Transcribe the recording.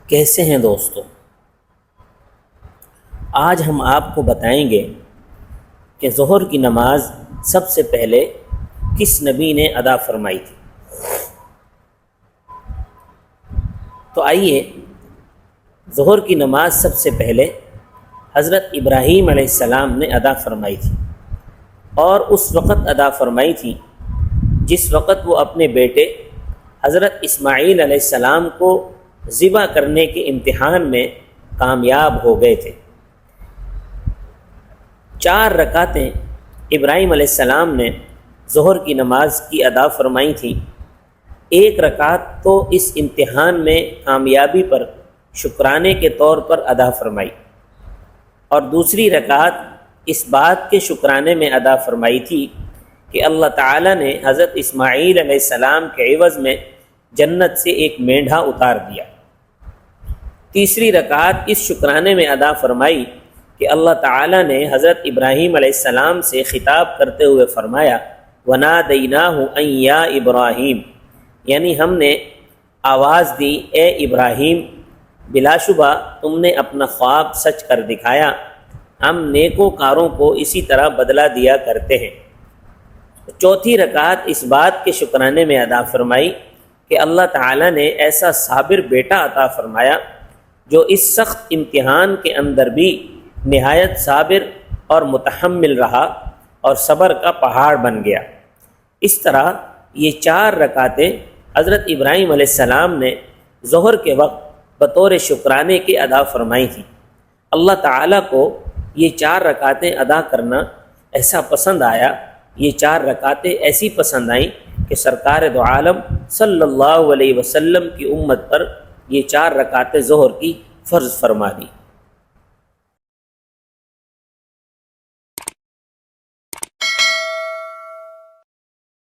کیسے ہیں دوستو؟ آج ہم آپ کو بتائیں گے کہ ظہر کی نماز سب سے پہلے کس نبی نے ادا فرمائی تھی۔ تو آئیے، ظہر کی نماز سب سے پہلے حضرت ابراہیم علیہ السلام نے ادا فرمائی تھی، اور اس وقت ادا فرمائی تھی جس وقت وہ اپنے بیٹے حضرت اسماعیل علیہ السلام کو ذبح کرنے کے امتحان میں کامیاب ہو گئے تھے۔ 4 رکعتیں ابراہیم علیہ السلام نے ظہر کی نماز کی ادا فرمائی تھی۔ 1 رکعت تو اس امتحان میں کامیابی پر شکرانے کے طور پر ادا فرمائی، اور دوسری رکعت اس بات کے شکرانے میں ادا فرمائی تھی کہ اللہ تعالیٰ نے حضرت اسماعیل علیہ السلام کے عوض میں جنت سے ایک مینڈھا اتار دیا۔ تیسری رکعت اس شکرانے میں ادا فرمائی کہ اللہ تعالیٰ نے حضرت ابراہیم علیہ السلام سے خطاب کرتے ہوئے فرمایا وَنَادَيْنَاهُ أَن يَا إِبْرَاهِيمُ، یعنی ہم نے آواز دی اے ابراہیم، بلا شبہ تم نے اپنا خواب سچ کر دکھایا، ہم نیکوکاروں کو اسی طرح بدلہ دیا کرتے ہیں۔ چوتھی رکعت اس بات کے شکرانے میں ادا فرمائی کہ اللہ تعالیٰ نے ایسا صابر بیٹا عطا فرمایا جو اس سخت امتحان کے اندر بھی نہایت صابر اور متحمل رہا اور صبر کا پہاڑ بن گیا۔ اس طرح یہ 4 رکعتیں حضرت ابراہیم علیہ السلام نے ظہر کے وقت بطور شکرانے کے ادا فرمائی تھیں۔ اللہ تعالیٰ کو یہ 4 رکعتیں ادا کرنا ایسا پسند آیا، یہ 4 رکعتیں ایسی پسند آئیں کہ سرکار دو عالم صلی اللہ علیہ وسلم کی امت پر یہ 4 رکعتیں ظہر کی فرض فرما دی۔